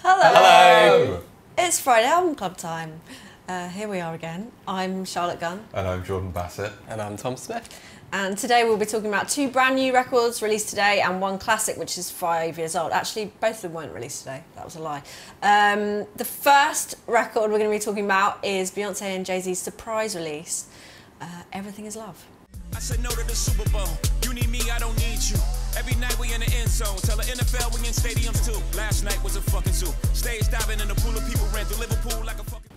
Hello. Hello. It's Friday Album Club time. Here we are again. I'm Charlotte Gunn. And I'm Jordan Bassett. And I'm Tom Smith. And today we'll be talking about two brand new records released today and one classic which is 5 years old. Actually, both of them weren't released today. That was a lie. The first record we're going to be talking about is Beyonce and Jay-Z's surprise release, Everything Is Love. I said no to the Super Bowl. You need me, I don't need you. Every night we in the end zone. Tell the NFL we in stadiums too. Last night was a fucking zoo. Stage diving in a pool of people ran through Liverpool like a fucking...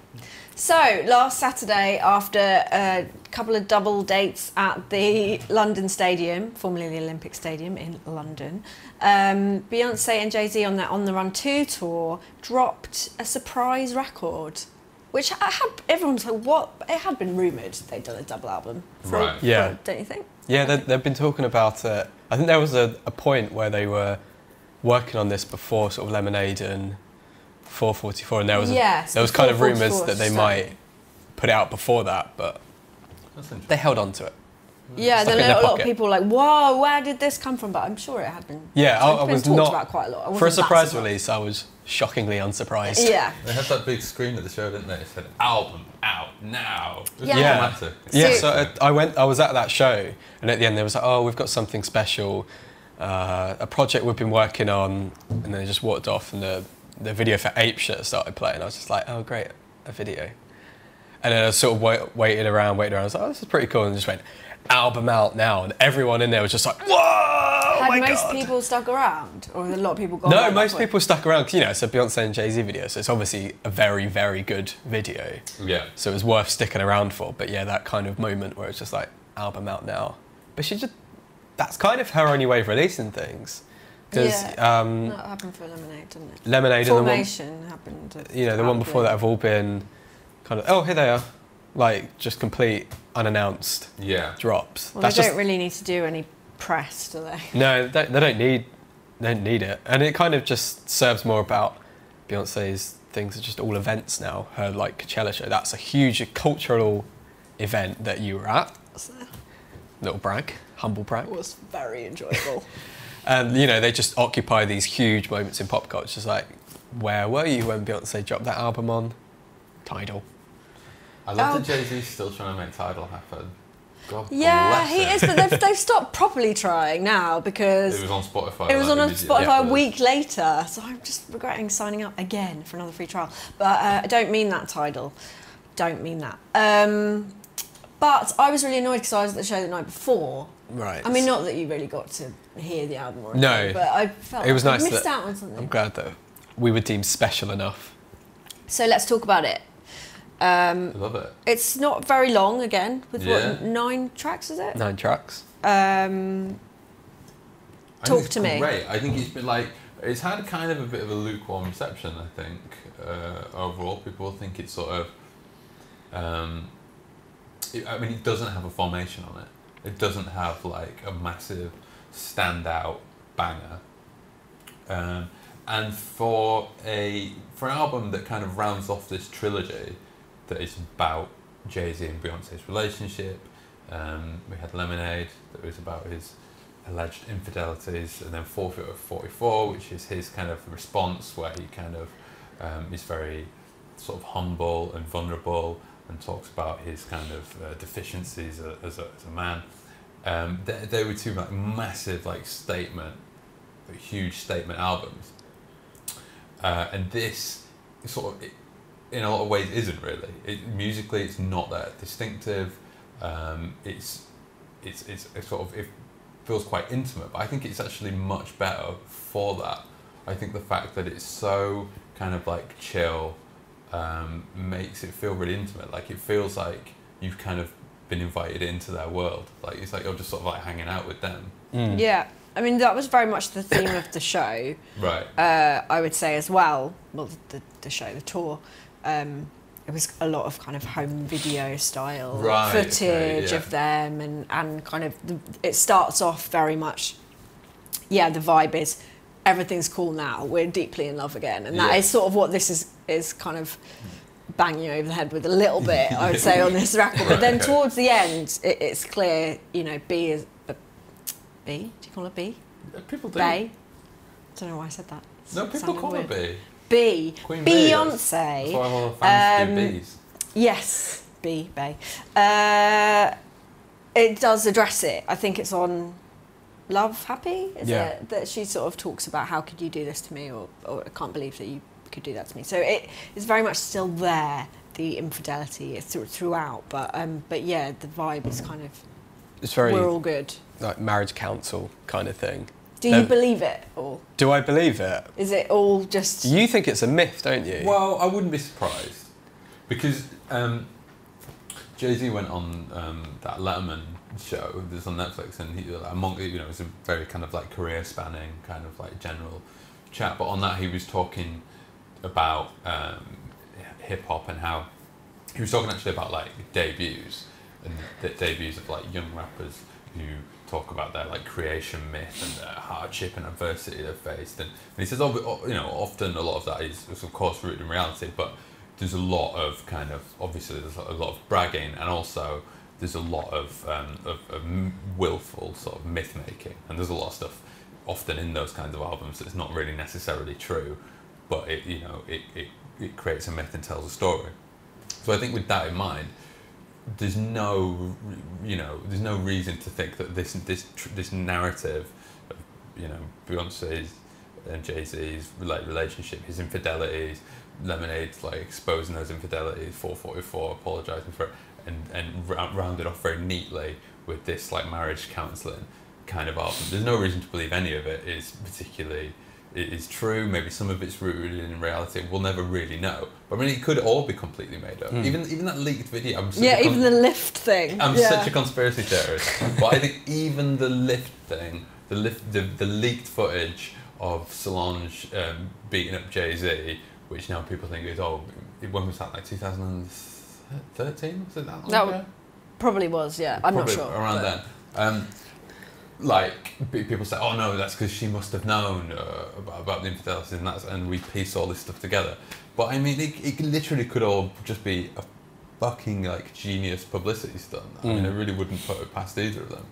So, last Saturday, after a couple of double dates at the London Stadium, formerly the Olympic Stadium in London, Beyonce and Jay-Z on their On The Run 2 tour dropped a surprise record, which everyone was like, what? It had been rumoured they'd done a double album. Right. Yeah. Don't you think? Yeah, they've been talking about it. I think there was a point where they were working on this before sort of Lemonade and 444, and there was kind of rumours that they might put it out before that, but they held on to it. Yeah, Stuck there in were their a lot of pocket. people like, whoa, where did this come from? But I'm sure it had been. Yeah, I it's was been talked not about quite a lot. I for a wasn't that surprise surprised. release. I was shockingly unsurprised. Yeah. They had that big screen at the show, didn't they? It said, album out now. It was Yeah. dramatic. Yeah, So- so I was at that show, and at the end they was like, oh, we've got something special, a project we've been working on, and then they just walked off, and the video for Ape Shit started playing. I was just like, oh great, a video. And then I sort of waited around, I was like, oh, this is pretty cool, and just went, album out now, and everyone in there was just like, whoa, oh Had my most God. people stuck around, or a lot of people gone? No, back most that way? people stuck around, because you know, it's a Beyonce and Jay-Z video, so it's obviously a very, very good video. Yeah. So it was worth sticking around for. But yeah, that kind of moment where it's just like, album out now. But that's kind of her only way of releasing things. Because That happened for Lemonade, didn't it? Lemonade Formation happened. and the one before that have all been kind of, oh, here they are. Like, just complete, unannounced drops. Well, That's they just, don't really need to do any press, do they? No, they don't need it. And it kind of just serves more about Beyonce's things are just all events now. Her like Coachella show, that's a huge cultural event that you were at. Little brag, humble brag. It was very enjoyable. And you know, they just occupy these huge moments in pop culture. It's like, where were you when Beyonce dropped that album on Tidal? I love that Jay-Z's still trying to make Tidal happen. God Yeah, bless he him. is, but they've stopped properly trying now because It was on Spotify. it was like, on immediately Spotify a afterwards. week later. So I'm just regretting signing up again for another free trial. But I don't mean that, Tidal. Don't mean that. But I was really annoyed because I was at the show the night before. Right. I mean, not that you really got to hear the album or anything, No, but I felt it was like I nice missed that out on something. I'm glad that we were deemed special enough. So let's talk about it. I love it. It's not very long, again, with Yeah. what, 9 tracks, is it? 9 tracks. I Talk think it's to me. Great. I think it's been like, it's had kind of a bit of a lukewarm reception, I think, overall. People think it's sort of, I mean, it doesn't have a formation on it. It doesn't have like a massive standout banger. And for an album that kind of rounds off this trilogy that is about Jay-Z and Beyonce's relationship, we had Lemonade that was about his alleged infidelities, and then 444, which is his kind of response where he kind of is very sort of humble and vulnerable and talks about his kind of deficiencies as a man. They were two like massive like huge statement albums, and this sort of in a lot of ways isn't really. Musically, it's not that distinctive. It's sort of, it feels quite intimate, but I think it's actually much better for that. I think the fact that it's so kind of like chill makes it feel really intimate. Like it feels like you've kind of been invited into their world. Like it's like you're just sort of like hanging out with them. Yeah, I mean, that was very much the theme of the show. Right. I would say as well, the show, the tour, it was a lot of kind of home video style footage of them, and kind of, it starts off very much, the vibe is, everything's cool now, we're deeply in love again, and that is sort of what this is kind of banging you over the head with a little bit, I would say, on this record. But then towards the end, it's clear, you know, B is... B? Do you call it B? People do. Bay? I don't know why I said that. No, people Sounded call weird. it B. B. Queen Beyonce. That's why all the fans do B's. Yes, B, Bay. It does address it. I think it's on Love Happy, is it? That she sort of talks about how could you do this to me, or I can't believe that you could do that to me. So it is very much still there, the infidelity is throughout, but yeah, the vibe is kind of, it's very, we're all good. Like marriage council kind of thing. Do you believe it, or do I believe it? Is it all just... You think it's a myth, don't you? Well, I wouldn't be surprised, because Jay-Z went on that Letterman show that's on Netflix, and he, among, you know, it's a very kind of like career spanning kind of like general chat, but on that he was talking about hip hop, and how he was talking actually about like debuts, and the debuts of like young rappers who talk about their like creation myth and their hardship and adversity they've faced, and he says, you know, often a lot of that is of course rooted in reality, but there's a lot of kind of, obviously there's a lot of bragging, and also there's a lot of willful sort of myth making, and there's a lot of stuff often in those kinds of albums that's not really necessarily true, but it, you know, it creates a myth and tells a story. So I think with that in mind, there's no, you know, there's no reason to think that this narrative of, you know, Beyonce's and Jay-Z's like relationship, his infidelities, Lemonade's like exposing those infidelities, 444 apologising for it, and rounded off very neatly with this like marriage counselling kind of album. There's no reason to believe any of it is particularly is true. Maybe some of it's rooted in reality. We'll never really know. But I mean, it could all be completely made up. Even that leaked video. Even the lift thing. I'm such a conspiracy theorist. But I think even the lift thing, the leaked footage of Solange beating up Jay-Z, which now people think is, oh, when was that? Like 2013? Was it that long ago? Probably was, yeah. I'm not sure. Around then. Like people say, oh no, that's because she must have known about the infidelity, and we piece all this stuff together. But I mean, it literally could all just be a fucking like genius publicity stunt. I mean, I really wouldn't put it past either of them.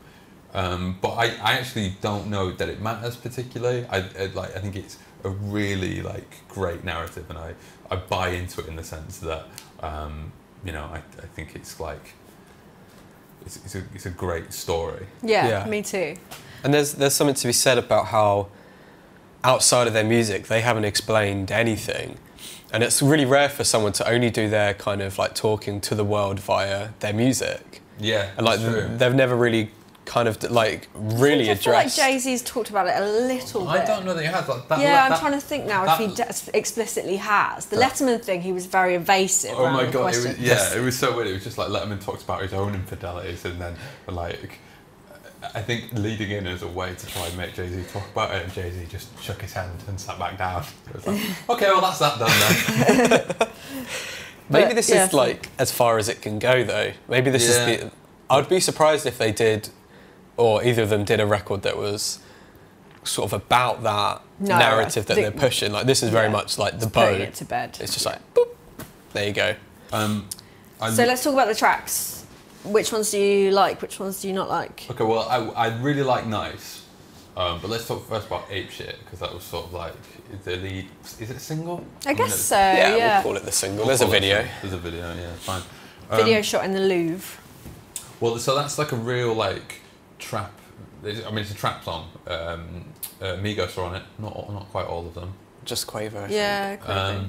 But I actually don't know that it matters particularly. I think it's a really like great narrative, and I buy into it in the sense that you know, I think it's like. It's a great story. Yeah, me too. And there's something to be said about how outside of their music they haven't explained anything, and it's really rare for someone to only do their kind of like talking to the world via their music. Yeah, and like they've never really kind of like really addressed. I feel like Jay-Z's talked about it a little bit. I don't know that he has. Like, I'm trying to think now if he explicitly has. The Letterman thing, he was very evasive. Oh my god, it was so weird. It was just like Letterman talks about his own infidelities, and then like I think leading in as a way to try and make Jay-Z talk about it, and Jay-Z just shook his hand and sat back down. It was like, okay, well that's that done then. Maybe this is like as far as it can go though. Maybe this is the. I would be surprised if they did. Or either of them did a record that was sort of about that narrative that they're pushing. Like this is very much like the bow. Putting it to bed. It's just like, boop, there you go. So let's talk about the tracks. Which ones do you like? Which ones do you not like? Okay, well, I really like Nice, but let's talk first about Ape Shit, because that was sort of like the lead. Is it a single? I guess so. Yeah, we'll call it the single. There's a video. There's a video. Yeah, fine. Video shot in the Louvre. Well, so that's like a real like. Trap. I mean, it's a trap song. Migos are on it. Not quite all of them. Just Quavo. Yeah, Quavo.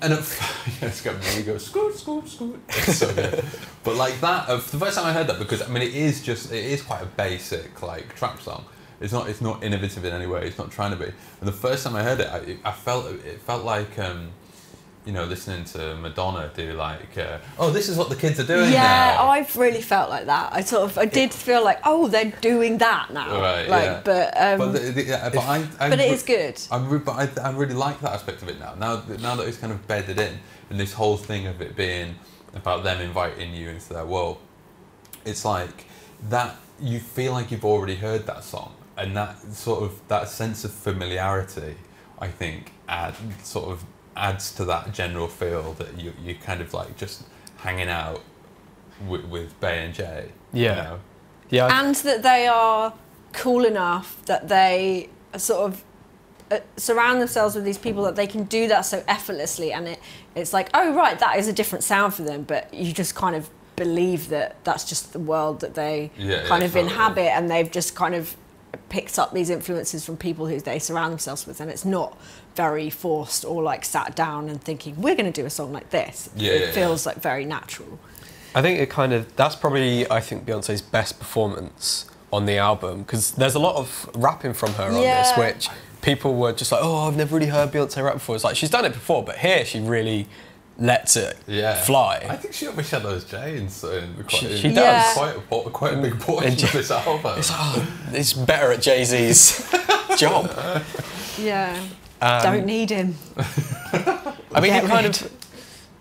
And it's got Migos. Scoot. It's so good. But like that, the first time I heard that, because I mean, it is quite a basic like trap song. It's not innovative in any way. It's not trying to be. And the first time I heard it, it felt like. You know, listening to Madonna do like, oh, this is what the kids are doing now. Yeah, I've really felt like that. I did feel like, oh, they're doing that now. Right, like, yeah. But it is good. I really like that aspect of it now. Now that it's kind of bedded in, and this whole thing of it being about them inviting you into their world, it's like that you feel like you've already heard that song, and that sort of that sense of familiarity, I think, adds to that general feel that you kind of like just hanging out with Bay and Jay. Yeah. You know? Yeah. And that they are cool enough that they are sort of surround themselves with these people that they can do that so effortlessly, and it's like, oh right, that is a different sound for them, but you just kind of believe that that's just the world that they inhabit, and they've just kind of picked up these influences from people who they surround themselves with, and it's not very forced or like sat down and thinking we're going to do a song like this. It feels like very natural. I think that's probably, I think, Beyonce's best performance on the album, because there's a lot of rapping from her on this, which people were just like, oh, I've never really heard Beyonce rap before. It's like, she's done it before, but here she really lets it fly. I think she overshadows Jay in she does. Quite a big portion of this album. It's better at Jay-Z's job. Yeah. Don't need him. I mean,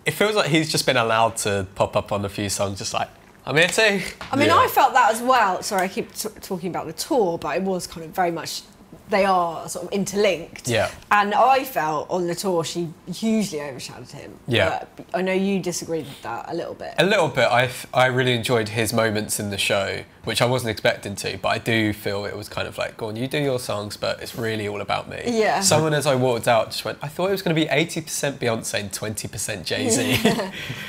it feels like he's just been allowed to pop up on a few songs, just like, I'm here too. I mean, I felt that as well. Sorry, I keep talking about the tour, but it was kind of very much, they are sort of interlinked. Yeah. And I felt on the tour she hugely overshadowed him. Yeah. But I know you disagreed with that a little bit. A little bit. I really enjoyed his moments in the show, which I wasn't expecting to, but I do feel it was kind of like, go on, you do your songs, but it's really all about me. Yeah. Someone, as I walked out, just went, I thought it was going to be 80% Beyonce and 20% Jay-Z.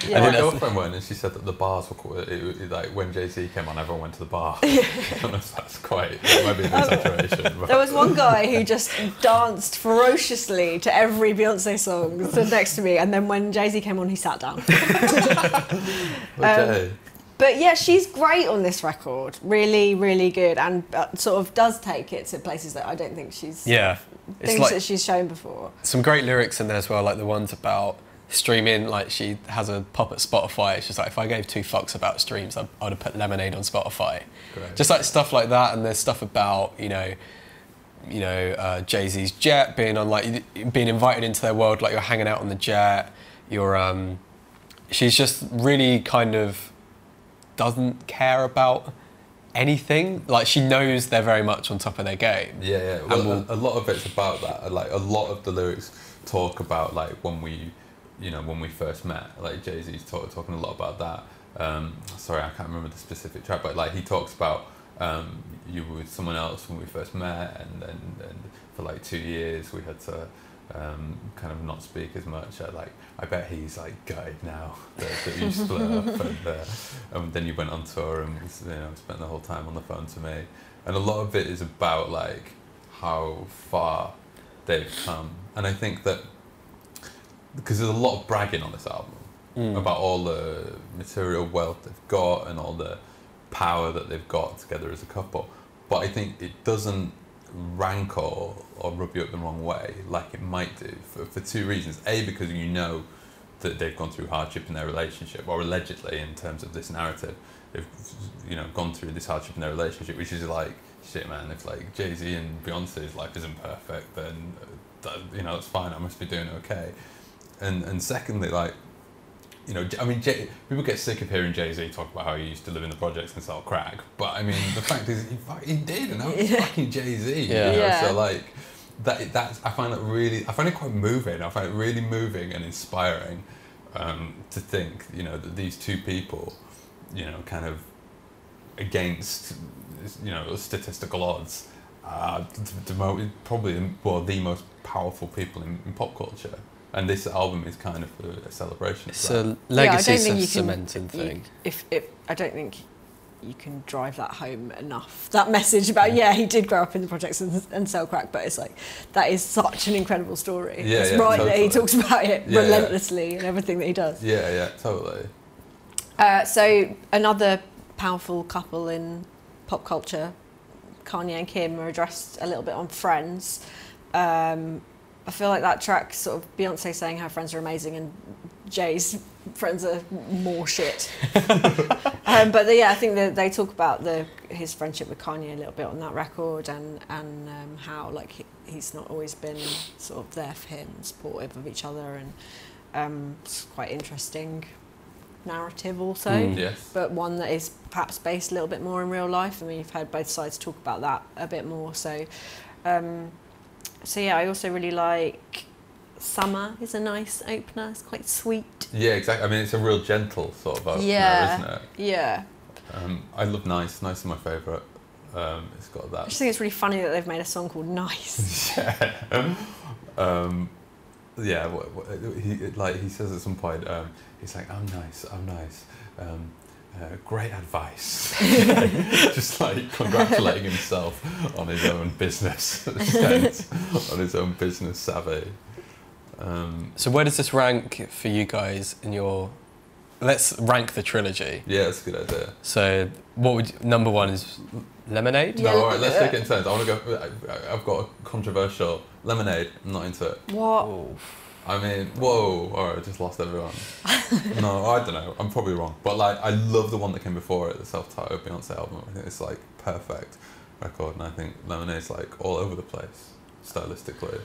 Yeah. My girlfriend went and she said that the bars were like when Jay-Z came on, everyone went to the bar. That's quite, maybe an exaggeration. But. There was one guy who just danced ferociously to every Beyonce song, stood next to me, and then when Jay-Z came on, he sat down. Okay. But yeah, she's great on this record. Really, really good, and sort of does take it to places that I don't think she's things like, that she's shown before. Some great lyrics in there as well, like the ones about streaming. Like she has a pop at Spotify. It's just like, if I gave 2 fucks about streams, I'd have put Lemonade on Spotify. Great. Just like stuff like that, and there's stuff about Jay-Z's jet, being on being invited into their world, like you're hanging out on the jet. She's just really kind of doesn't care about anything. Like she knows they're very much on top of their game. Yeah. Well, a lot of it's about that. Like a lot of the lyrics talk about like when we first met. Like Jay-Z's talking a lot about that. Sorry, I can't remember the specific track, but like he talks about you were with someone else when we first met, and for like 2 years we had to kind of not speak as much. I bet he's like gutted now that you split up, and then you went on tour and spent the whole time on the phone to me. And a lot of it is about like how far they've come, and I think that because there's a lot of bragging on this album about all the material wealth they've got and all the power that they've got together as a couple, but I think it doesn't rankle or rub you up the wrong way like it might do for 2 reasons. A, because you know that they've gone through hardship in their relationship, or allegedly, in terms of this narrative, they've gone through this hardship in their relationship, which is like, shit man, if like Jay-Z and Beyonce's life isn't perfect, then that's fine, I must be doing okay. And secondly, like, I mean, people get sick of hearing Jay-Z talk about how he used to live in the projects and sell crack, but I mean, the fact is, he did, and now he's fucking Jay-Z. So like, that's I find it quite moving. I find it really moving and inspiring to think, that these 2 people, kind of against, statistical odds, probably the most powerful people in pop culture. And this album is kind of a celebration of that. It's a legacy cementing thing. I don't think you can drive that home enough. That message about, he did grow up in the projects and sell crack, but it's like, that is such an incredible story. It's right totally. That he talks about it relentlessly and everything that he does. Yeah, totally. So another powerful couple in pop culture, Kanye and Kim, are addressed a little bit on Friends. I feel like that track, sort of Beyonce saying her friends are amazing and Jay's friends are more shit. But I think that they talk about his friendship with Kanye a little bit on that record, and how like he's not always been sort of there for him, supportive of each other, and it's quite interesting narrative also. Yes. But one that is perhaps based a little bit more in real life. I mean, you've heard both sides talk about that a bit more. So I also really like Summer is a nice opener. It's quite sweet. Yeah, exactly. I mean, it's a real gentle sort of opener, isn't it? Yeah. I love Nice. Nice is my favourite. It's got that. I just think it's really funny that they've made a song called Nice. Yeah. He says at some point, he's like, I'm nice. Great advice. Just like congratulating himself on his own business sense, on his own business savvy. So where does this rank for you guys in your... Let's rank the trilogy. Yeah, that's a good idea. So what would... Number one is Lemonade? No, alright, let's take it in turns. I want to go... I've got a controversial... Lemonade, I'm not into it. What? Ooh. I mean, whoa, alright, I just lost everyone. No, I don't know, I'm probably wrong. But like, I love the one that came before it, the self-titled Beyonce album. I think it's like perfect record, and I think Lemonade's like all over the place, stylistically.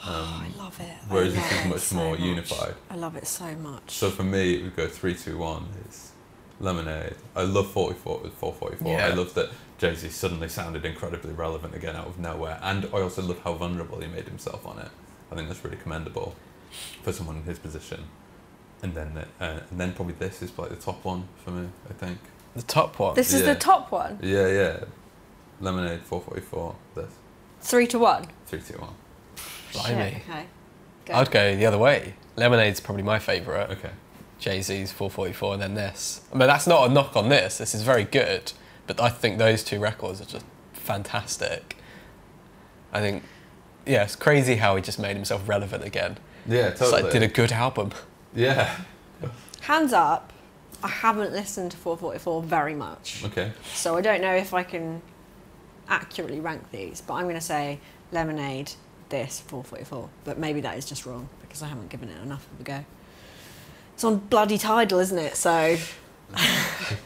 I love it. Whereas this is much more unified. I love it so much. So for me, it would go 3, 2, 1 is Lemonade. I love 444. Yeah. I love that Jay-Z suddenly sounded incredibly relevant again out of nowhere. And I also love how vulnerable he made himself on it. I think that's really commendable for someone in his position. And then probably this is like the top one for me, I think. The top one? This is the top one? Yeah. Lemonade, 444, this. 3 to 1? 3, 2, 1. Blimey. Shit, okay. Go. I'd go the other way. Lemonade's probably my favourite. Okay. Jay-Z's 444 and then this. I mean, that's not a knock on this. This is very good. But I think those two records are just fantastic. I think, yeah, it's crazy how he just made himself relevant again. Yeah, totally. It's like, did a good album. Yeah. Hands up, I haven't listened to 444 very much. Okay. So I don't know if I can accurately rank these, but I'm going to say Lemonade, this, 444. But maybe that is just wrong because I haven't given it enough of a go. It's on bloody Tidal, isn't it? So...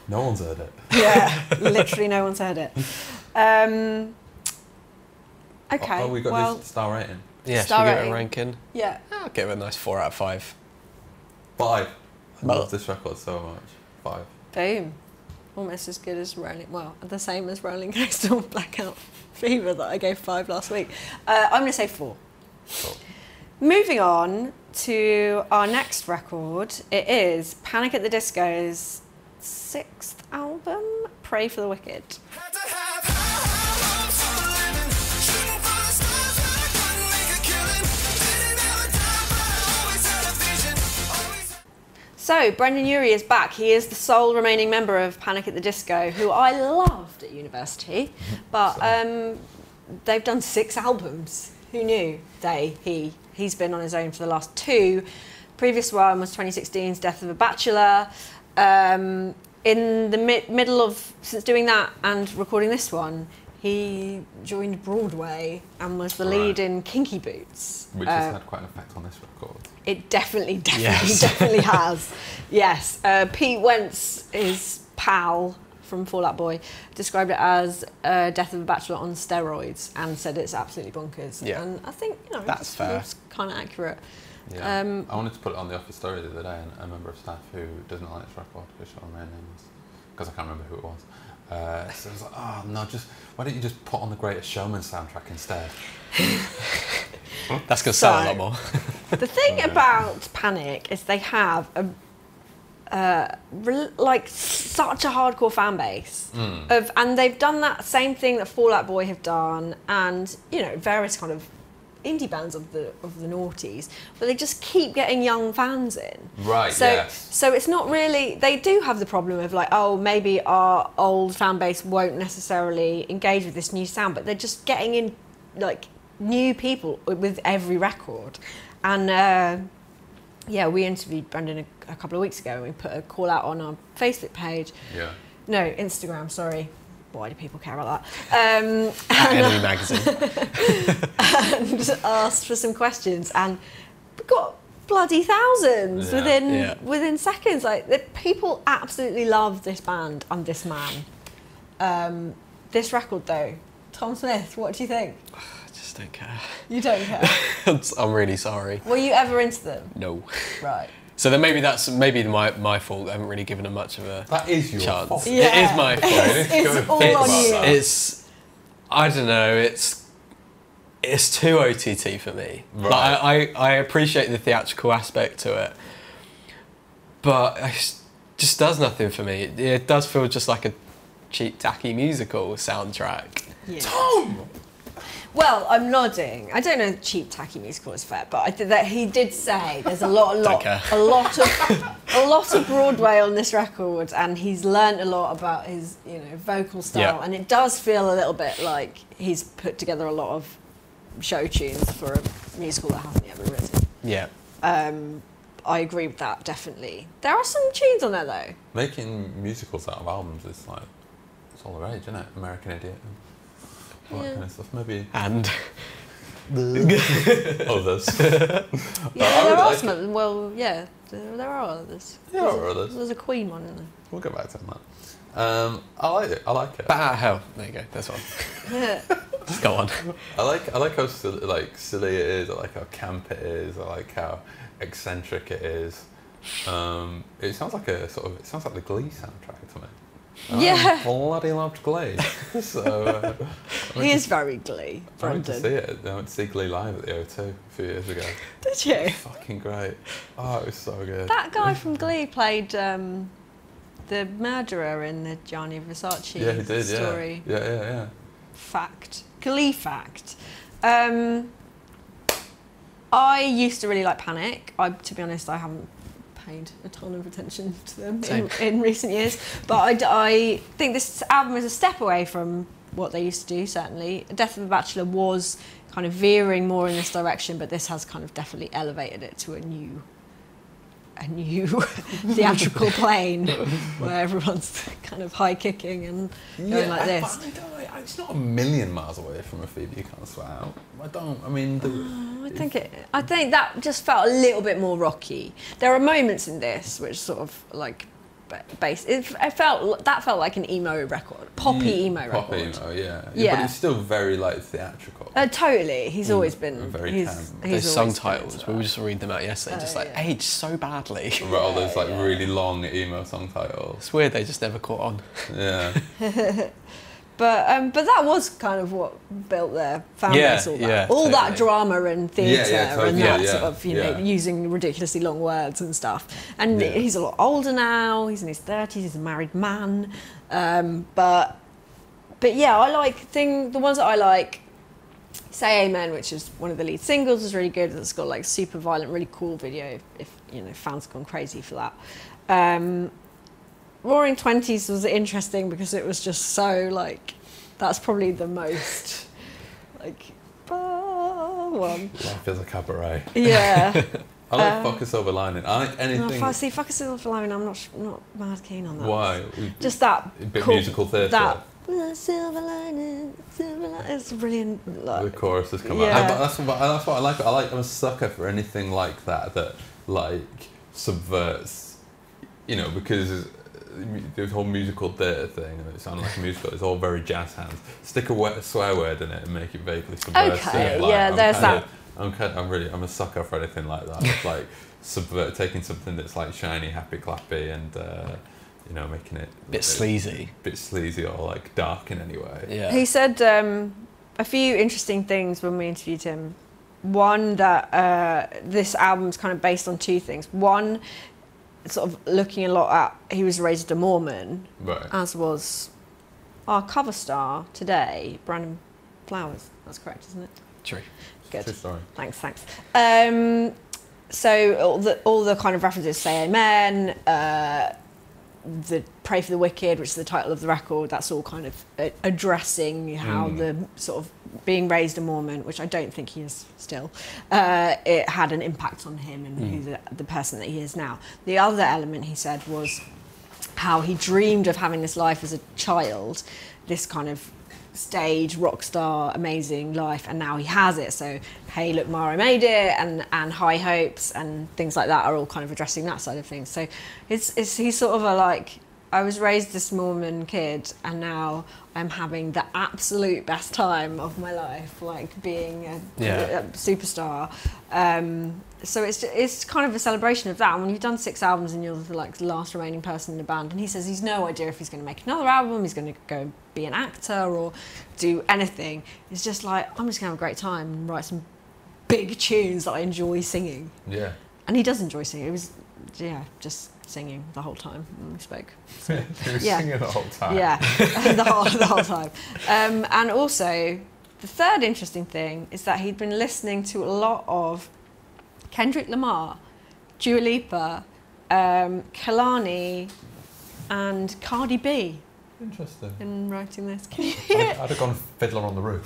No one's heard it. Yeah, literally no one's heard it. Okay, Oh, we got this star rating. Yeah, Star should we give it rating. a ranking? Yeah. I'll give it a nice 4 out of 5. 5. I Well- love this record so much. 5. Boom. Almost as good as the same as Rolling Coastal Blackout Fever that I gave 5 last week. I'm going to say 4. Cool. Moving on to our next record, it is Panic at the Disco's 6th album, Pray for the Wicked. So, Brendan Urie is back. He is the sole remaining member of Panic at the Disco, who I loved at university. But they've done 6 albums. Who knew? He's been on his own for the last 2. Previous one was 2016's Death of a Bachelor. In the middle of, since doing that and recording this one, he joined Broadway and was the lead in Kinky Boots. Which has had quite an effect on this record. It definitely Yes. has. Yes. Pete Wentz, his pal from Fall Out Boy, described it as Death of a Bachelor on steroids and said it's absolutely bonkers. Yeah. And I think, That's fair. It's kind of accurate. Yeah. I wanted to put it on the office story the other day, and a member of staff who doesn't like this record, because I can't remember who it was. So I was like, oh no, why don't you just put on the Greatest Showman soundtrack instead? That's going to sell a lot more. The thing about Panic is they have such a hardcore fan base and they've done that same thing that Fall Out Boy have done, and various kind of indie bands of the noughties, but they just keep getting young fans in. Right. So it's not really. They do have the problem of like, oh, maybe our old fan base won't necessarily engage with this new sound, but they're just getting in like new people with every record. And we interviewed Brendan a couple of weeks ago, and we put a call out on our Facebook page. Yeah. No, Instagram. Sorry. Why do people care about that? At Enemy Magazine. And asked for some questions, and we got bloody thousands within seconds. Like, people absolutely love this band and this man. This record, though, Tom Smith, what do you think? I just don't care. You don't care? I'm really sorry. Were you ever into them? No. Right. So then maybe that's my fault. I haven't really given them much of a That is your chance. fault. Yeah. It is my fault. It's all on you. It's, I don't know, it's too OTT for me. Right. Like, I appreciate the theatrical aspect to it, but it just does nothing for me. It does feel just like a cheap, tacky musical soundtrack. Yeah. Tom! Well, I'm nodding. I don't know if cheap, tacky musical is fair, but I think that he did say there's a lot of Broadway on this record, and he's learnt a lot about his, vocal style, and it does feel a little bit like he's put together a lot of show tunes for a musical that hasn't yet been written. Yeah. I agree with that, definitely. There are some tunes on there, though. Making musicals out of albums is like, it's all the rage, isn't it? American Idiot. All that kind of stuff, maybe. And others. There are some. Well, yeah, there are others. There are others. There's a Queen one in there. We'll go back to that. I like it. Bat Out of Hell. There you go. That's one. Yeah. Just go on. I like how silly it is. I like how camp it is. I like how eccentric it is. It sounds like the Glee soundtrack to me. Yeah. I bloody loved Glee. So He is very Glee, I went Brendan. to see it. I went to see Glee live at the O2 a few years ago. Did you? Fucking great. Oh, it was so good. That guy from Glee played the murderer in the Gianni Versace Yeah, he did. story. Yeah. Fact. Glee fact. I used to really like Panic. To be honest, I haven't paid a ton of attention to them in recent years. But I think this album is a step away from what they used to do, certainly. Death of a Bachelor was kind of veering more in this direction, but this has kind of definitely elevated it to a new theatrical plane where everyone's kind of high kicking and going like this. It's not a million miles away from a Phoebe You Can't Sweat Out. I think that just felt a little bit more rocky. There are moments in this which sort of like bass. That felt like an emo record, poppy emo record. Poppy emo, yeah. But it's still very like theatrical. Totally, he's always been very he's Those song titles, we were just reading them out yesterday, aged so badly. All those really long emo song titles. It's weird they just never caught on. Yeah. But that was kind of what built their fan base. All that drama and theatre and that sort of using ridiculously long words and stuff. And he's a lot older now. He's in his 30s. He's a married man. But yeah, I like the ones that I like. Say Amen, which is one of the lead singles, is really good. It's got like super violent, really cool video. If fans have gone crazy for that. Roaring Twenties was interesting because it was just so like, that's probably the most like one. Life is a cabaret. Yeah. I like Fuck a Silver Lining. I like anything. No, Fuck a Silver Lining, I'm not mad keen on that. Why? Just that a bit cool, musical theatre. That silver lining, it's brilliant. Like, the chorus has come yeah. out. That's what I like. I'm a sucker for anything like that like subverts, because the whole musical theatre thing, and it sounded like a musical, it's all very jazz hands. Stick a swear word in it and make it vaguely subversive. Okay, there's that. I'm a sucker for anything like that. It's like taking something that's like shiny, happy, clappy, and making it a bit sleazy or like dark in any way. Yeah. He said a few interesting things when we interviewed him. One, that this album's kind of based on two things. One, sort of looking a lot at, he was raised a Mormon, right, as was our cover star today, Brandon Flowers. That's correct, isn't it? True. Good. True story. Thanks. So all the kind of references, Say Amen, the Pray for the Wicked, which is the title of the record, that's all kind of addressing how the sort of being raised a Mormon, which I don't think he is still, it had an impact on him and who the person that he is now. The other element, he said, was how he dreamed of having this life as a child, this kind of stage rock star amazing life, and now he has it. So Hey Look Ma, I Made It and High Hopes and things like that are all kind of addressing that side of things. So he's sort of a like, I was raised this Mormon kid and now I'm having the absolute best time of my life, like being a superstar. So it's kind of a celebration of that. And when you've done 6 albums and you're the last remaining person in the band, and he says he's no idea if he's going to make another album, he's going to go and be an actor or do anything. It's just like, I'm just going to have a great time and write some big tunes that I enjoy singing. Yeah. And he does enjoy singing. It was just singing the whole time when we spoke. So, he was singing the whole time. Yeah, the whole time. And also, the third interesting thing is that he'd been listening to a lot of Kendrick Lamar, Dua Lipa, Kehlani, and Cardi B. Interesting. In writing this, can you hear it? I'd have gone Fiddler on the Roof.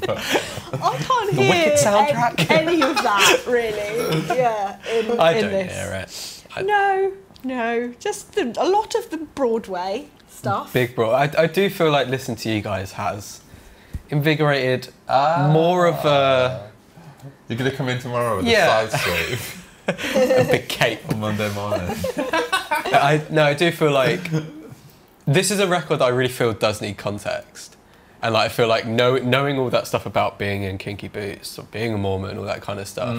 I can't The hear Wicked soundtrack. any of that, really. Yeah, I in don't this. hear it. No, just a lot of the Broadway stuff. Big bro. I do feel like listening to you guys has invigorated more of a... You're going to come in tomorrow with a side sleeve. a big cape. On Monday morning. I do feel like this is a record that I really feel does need context. And like I feel like knowing all that stuff about being in kinky boots, or being a Mormon, all that kind of stuff,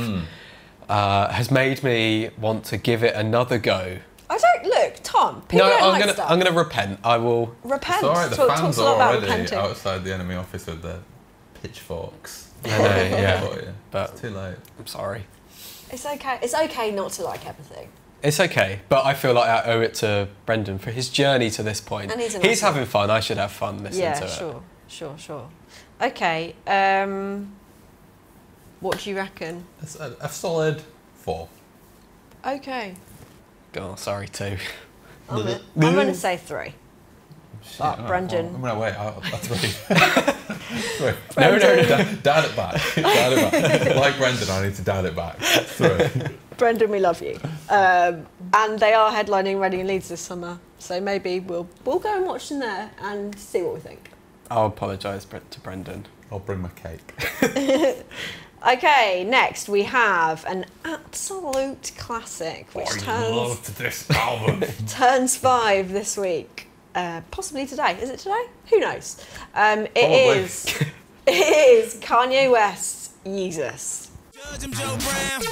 has made me want to give it another go. I don't look, Tom. People don't like stuff. I'm gonna repent. I will repent. It's all right. The Talk fans to us are about already repenting. outside the enemy office with their pitchforks. I know, yeah. But it's too late. I'm sorry. It's okay. It's okay not to like everything. It's okay, but I feel like I owe it to Brendan for his journey to this point. And he's having fun. I should have fun listening to it. Yeah, sure. Okay. What do you reckon? It's a solid 4. Okay. Oh, sorry, 2. I'm going to say 3. Shit, But right, Brendan. Well, I'm going to wait. I'll 3. 3. No. Dial it back. Like Brendan, I need to dial it back. 3. Brendan, we love you. And they are headlining Reading and Leeds this summer, so maybe we'll go and watch them there and see what we think. I'll apologise to Brendan. I'll bring my cake. Okay, next we have an absolute classic, which this album. turns 5 this week. Possibly today. Is it today? Who knows? It is Kanye West's Yeezus. Judge him, Joe Brown.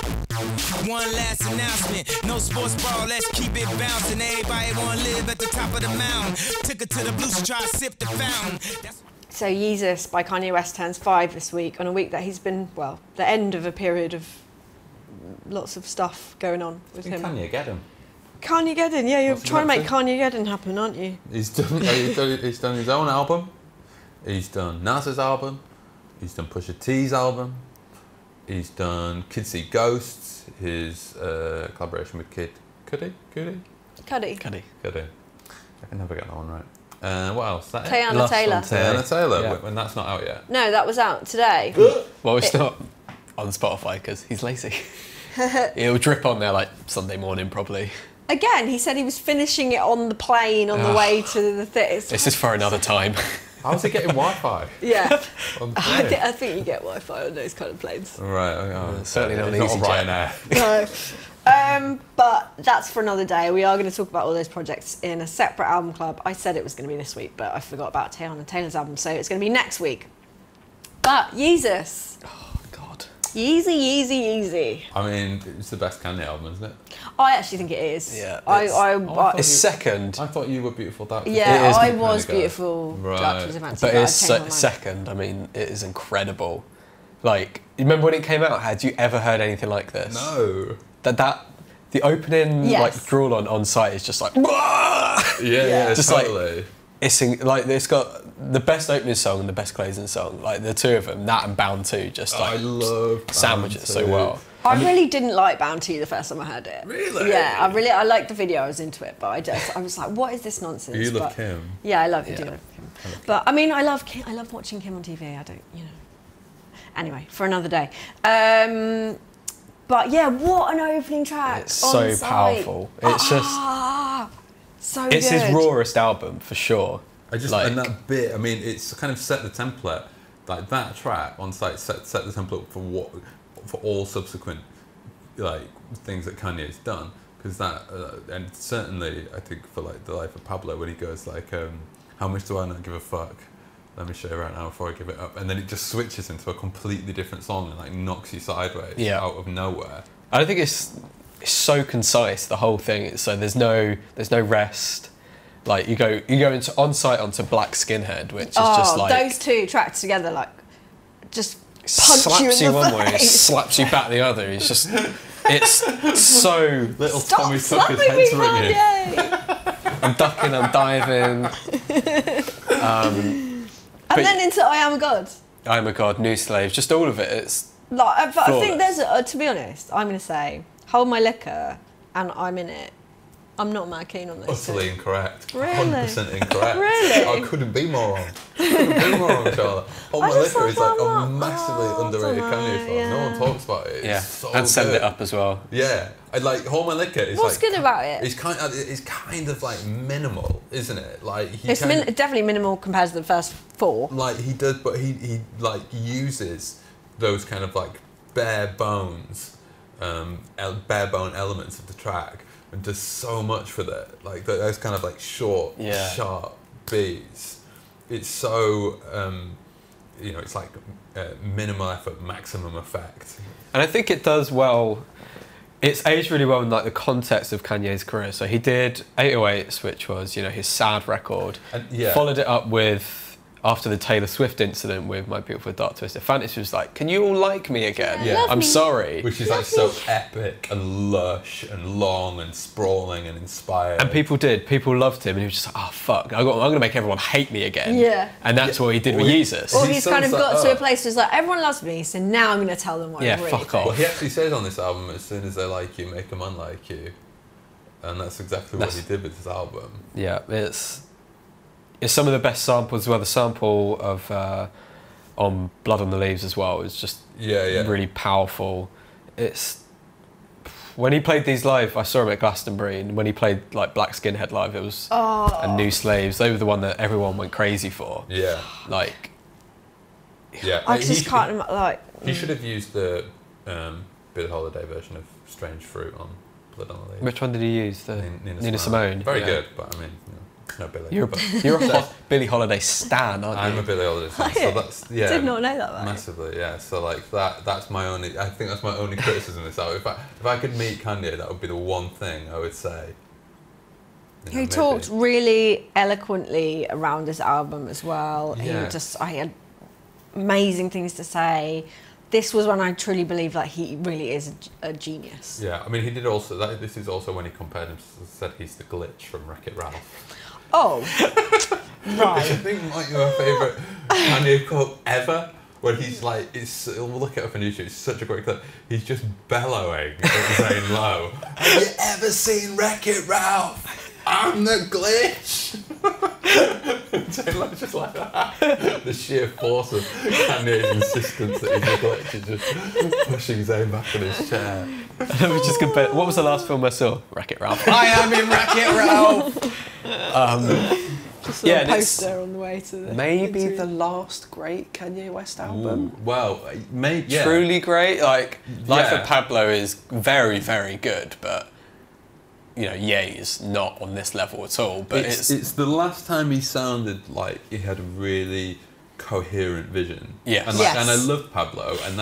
One last announcement. No sports ball, let's keep it bouncing. Everybody wanna live at the top of the mountain. Took it to the blues to try to sip the fountain. So Yeezus by Kanye West turns 5 this week, on a week that he's been, well, the end of a period of lots of stuff going on with him. Kanye get him. Kanye Geddon, yeah, you're What's he trying to up make to? Kanye Geddon happen, aren't you? He's done his own album. He's done Nas's album. He's done Pusha T's album. He's done Kids See Ghosts, his collaboration with Kid Cudi. Cuddy. I can never get that one right. What else? That Teyana Taylor. Teyana Taylor, Yeah. when that's not out yet. No, that was out today. Well, it's not on Spotify because he's lazy. It'll drip on there like Sunday morning probably. Again, he said he was finishing it on the plane on the way to the theatre. This is for another time. How's he getting Wi-Fi? Yeah. On I plane? think you get Wi-Fi on those kind of planes. Right. Okay. Certainly not It's an not easy on Ryanair. No. But that's for another day. We are going to talk about all those projects in a separate album club. I said it was going to be this week, but I forgot about Teyana Taylor's album, so it's going to be next week. But Yeezus. Oh, God. Yeezy. I mean, it's the best Kanye album, isn't it? I actually think it is. Yeah, It's second. I thought You Were Beautiful. That Yeah, It is I kind was of guy. beautiful. Right. Dutch was a fancy, But it's I changed my mind. second. I mean, it is incredible. Like, you remember when it came out? Had you ever heard anything like this? No. The opening Yes. like drawl on site is just like Yeah, Just totally. it's got the best opening song and the best closing song. Like the two of them, that and Bound 2, just I like love sandwich it Bound so 2. well. I really didn't like Bound 2 the first time I heard it. Really? Yeah, I liked the video, I was into it, but I was like, what is this nonsense? You love But- Kim. Yeah, I love Yeah. do love Kim. But I mean, I love Kim, I love watching Kim on TV. I don't, Anyway, for another day. But yeah, what an opening track. It's on so site. powerful. It's just so it's good. his rawest album for sure. And that bit, I mean, it's kind of set the template. Like that track on site set the template for all subsequent like things that Kanye's done. Because that, and certainly I think for like The Life of Pablo, when he goes like, how much do I not give a fuck? Let me show you right now before I give it up. And then it just switches into a completely different song and like knocks you sideways out of nowhere. I think it's so concise, the whole thing. So there's no rest. Like you go into on site onto Black Skinhead, which is just like those two tracks together, like just punch slaps you in the one way, face. slaps you back the other. It's just It's so... Little Stop Tommy slapping Tucker's me, head's ringing. Kanye! I'm ducking, I'm diving. And then into I Am a God. I Am a God, New Slaves, just all of it. It's Like, but I think flawless. there's, to be honest, I'm going to say, Hold My Liquor and I'm In It. I'm not mad keen on this. Utterly incorrect. Really? 100% incorrect. Really? I couldn't be more wrong. Charlotte. Hold My just Liquor is like thought a massively underrated I don't Kanye know, song. No one yeah. talks about it. It's yeah, so and Send good. It Up as well. Yeah, I like Hold My Liquor is What's like... good about it? It's kind of like minimal, isn't it? Like It's definitely minimal compared to the first 4. like he does, but he like uses those kind of like bare bone elements of the track and does so much with it. Like those kind of like short, sharp beats. It's so it's like minimal effort, maximum effect. And I think it does well. It's aged really well in like the context of Kanye's career. So he did 808s, which was his sad record. And, followed it up with, after the Taylor Swift incident with My Beautiful Dark Twisted Fantasy, was like, can you all like me again? Yeah. I'm sorry. Which is like so epic and lush and long and sprawling and inspired. And people loved him, and he was just like, oh fuck, I'm going to make everyone hate me again. Yeah. And that's what he did with Yeezus. Or He he's kind of sums got that to a up. place where it's like, everyone loves me, so now I'm going to tell them what I really fuck think. off. Well, he actually says on this album, as soon as they like you, make them unlike you. And that's exactly what he did with his album. Yeah, it's some of the best samples as well. The sample of on Blood on the Leaves as well is just really powerful. It's when he played these live, I saw him at Glastonbury, and when he played like Black Skinhead live, it was and New Slaves. They were the one that everyone went crazy for. Yeah. Like, yeah. I just can't like. He should have used the Billie Holiday version of Strange Fruit on Blood on the Leaves. which one did he use? The Nina Simone. Very good, but I mean, no Billie. You're a Billie Holiday stan, aren't you? I'm a Billie Holiday fan, so that's Did not know that. massively, yeah. So like that's my only. I think that's my only criticism of this album. If I could meet Kanye, that would be the one thing I would say. He talked really eloquently around this album as well. Yeah. I had amazing things to say. This was when I truly believe like he really is a genius. Yeah, I mean, he did also. This is also when he compared him. Said he's the Glitch from Wreck-It Ralph. Oh, Which I right. think might be my favourite Kanye quote ever. When he's like, we'll look it up on YouTube. It's such a great clip. He's just bellowing at Zane Lowe. Have you ever seen Wreck-It Ralph? I'm the Glitch. Zane Lowe's just like that. The sheer force of Kanye's insistence that he's the Glitch is just pushing Zane back in his chair. Let me just compare. What was the last film I saw? Wreck-It Ralph. I am in Wreck-It Ralph. Just yeah, a poster on the way to the maybe the last great Kanye West album. Ooh, well, maybe yeah. Truly great. Like Life Yeah. of Pablo is very, very good, but Ye is not on this level at all. But it's the last time he sounded like he had a really coherent vision. Yes. And Yes. and I love Pablo, and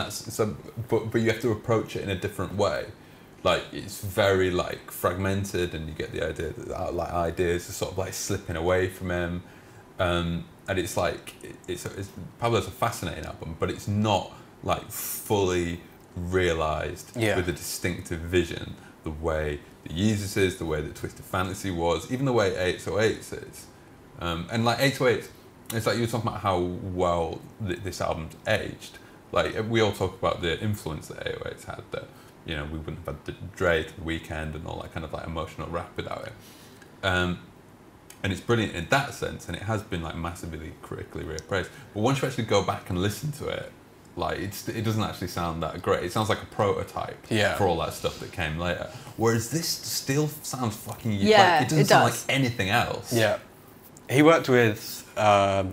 but you have to approach it in a different way. Like it's very like fragmented, and you get the idea that like ideas are sort of like slipping away from him, and it's like it's Pablo's a fascinating album, but it's not like fully realised with a distinctive vision the way the Yeezus is, the way that Twisted Fantasy was, even the way 808s is, and like 808s, it's like you were talking about how well this album's aged. Like we all talk about the influence that 808s had, that we wouldn't have had the Dre, The Weeknd, and all that kind of like emotional rap without it. And it's brilliant in that sense, and it has been like massively critically reappraised. But once you actually go back and listen to it, like it doesn't actually sound that great. It sounds like a prototype for all that stuff that came later. Whereas this still sounds fucking it doesn't sound like anything else. Yeah. He worked with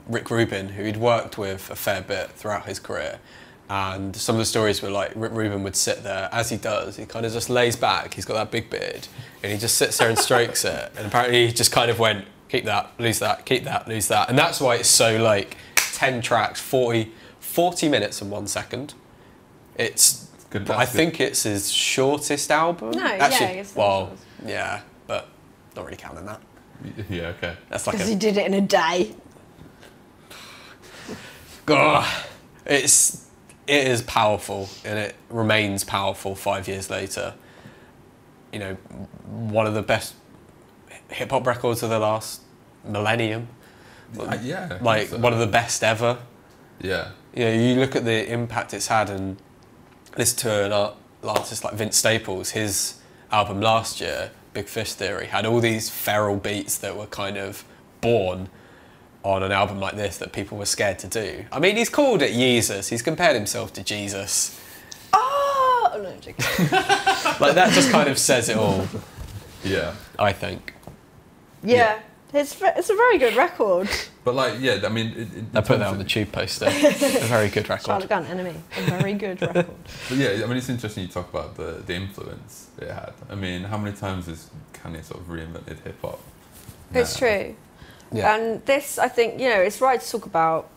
Rick Rubin, who he'd worked with a fair bit throughout his career. And some of the stories were like Rick Rubin would sit there, as he does, he kind of just lays back, he's got that big beard, and he just sits there and strokes it. And apparently he just kind of went, keep that, lose that, keep that, lose that. And that's why it's so like 10 tracks, 40 minutes and 1 second. It's good. I think it's his shortest album. No, actually, yeah. Yeah, but not really counting that. Yeah, okay. That's like because he did it in a day. God, it's it is powerful, and it remains powerful 5 years later. You know, one of the best hip hop records of the last millennium. Yeah, like one of the best ever. Yeah. You know, you look at the impact it's had, and listen to an artist like Vince Staples. His album last year, Big Fish Theory, had all these feral beats that were kind of born on an album like this that people were scared to do. I mean, he's called it Yeezus. He's compared himself to Jesus. Oh, no, I'm joking. Like, that just kind of says it all. Yeah. I think. Yeah. It's a very good record. But like, yeah, I mean... I put that on the tube poster. A very good record. Charlotte Gunn, Enemy. A very good record. But yeah, I mean, it's interesting you talk about the influence it had. I mean, how many times has Kanye sort of reinvented hip-hop? It's true. Yeah. And this, I think, you know, it's right to talk about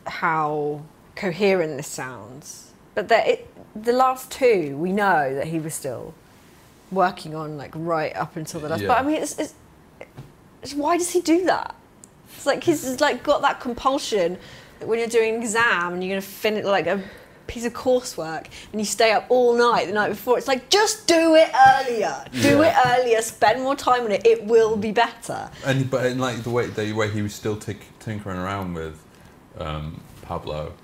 how coherent this sounds. But the last two, we know that he was still working on, like, right up until the last... Yeah. But, I mean, it's why does he do that? It's like he's like got that compulsion that when you're doing an exam and you're going to finish, like, a piece of coursework and you stay up all night the night before. It's like, just do it earlier. Do it earlier. Spend more time on it. It will be better. But like the way he was still tinkering around with Pablo,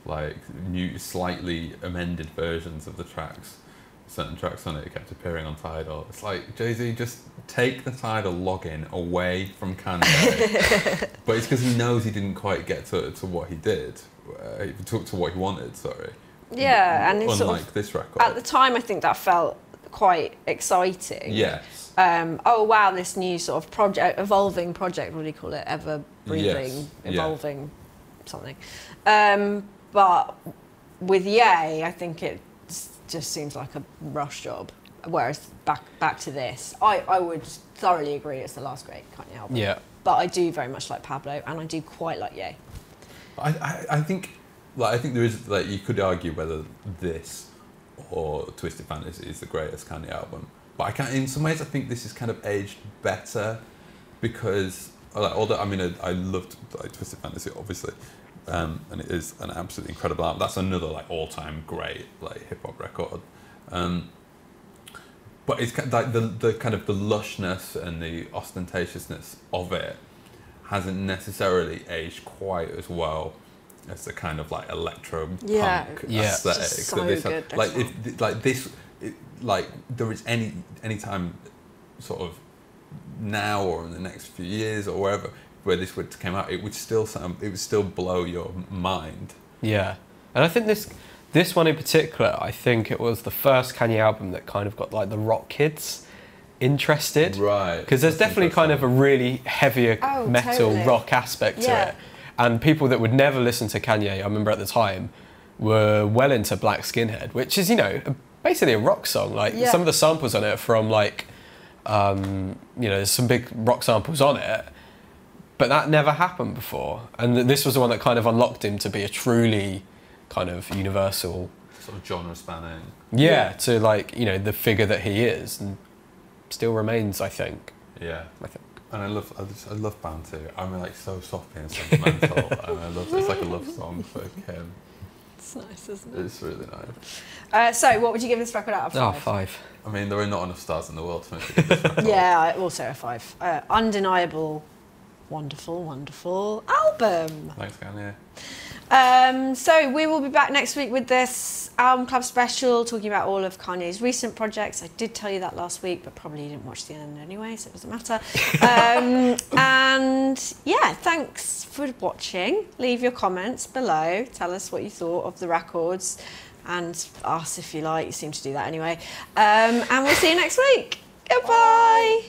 like new, slightly amended versions of the tracks. Certain tracks on it kept appearing on Tidal. It's like, Jay-Z, just take the Tidal login away from Kanye. But it's because he knows he didn't quite get to what he did, to what he wanted, sorry. Yeah, and it's unlike sort of, this record. at the time, I think that felt quite exciting. Yes. Oh wow, this new sort of evolving project, what do you call it? Ever breathing, Yes. evolving something. But with Ye, I think it just seems like a rush job. Whereas back to this, I would thoroughly agree it's the last great Kanye album. Yeah. But I do very much like Pablo, and I do quite like Ye. I think there is, like, you could argue whether this or Twisted Fantasy is the greatest Kanye album. But in some ways I think this is kind of aged better because, like, although I mean I loved, like, Twisted Fantasy obviously, and it is an absolutely incredible album. That's another, like, all-time great, like, hip hop record. But it's kind of like the kind of the lushness and the ostentatiousness of it hasn't necessarily aged quite as well as the kind of, like, electro punk aesthetic. So that this good, like if like this, like there is any time, sort of now or in the next few years or wherever, where this would come out, it would still blow your mind. Yeah, and I think this one in particular, I think it was the first Kanye album that kind of got, like, the rock kids interested. Right. Because there's definitely kind of a really heavier metal rock aspect to it. And people that would never listen to Kanye, I remember at the time, were well into Black Skinhead, which is, you know, basically a rock song. Like, some of the samples on it are from, like, you know, there's some big rock samples on it. But that never happened before. And this was the one that kind of unlocked him to be a truly kind of universal... sort of genre spanning. Yeah, to, like, you know, the figure that he is, and still remains, I think. Yeah. I think. And I love Bound too. I'm, like, so soppy and sentimental, and it's like a love song for Kim. It's nice, isn't it? It's really nice. So what would you give this record out of 5? Oh, 5. I mean, there are not enough stars in the world for me to give this record. Yeah, also a 5. Undeniable, wonderful, wonderful album. Thanks, Kanye. So we will be back next week with this album club special, talking about all of Kanye's recent projects. I did tell you that last week, but probably you didn't watch the end anyway, so it doesn't matter. And yeah, thanks for watching. Leave your comments below. Tell us what you thought of the records, and us if you like. You seem to do that anyway. And we'll see you next week. Goodbye.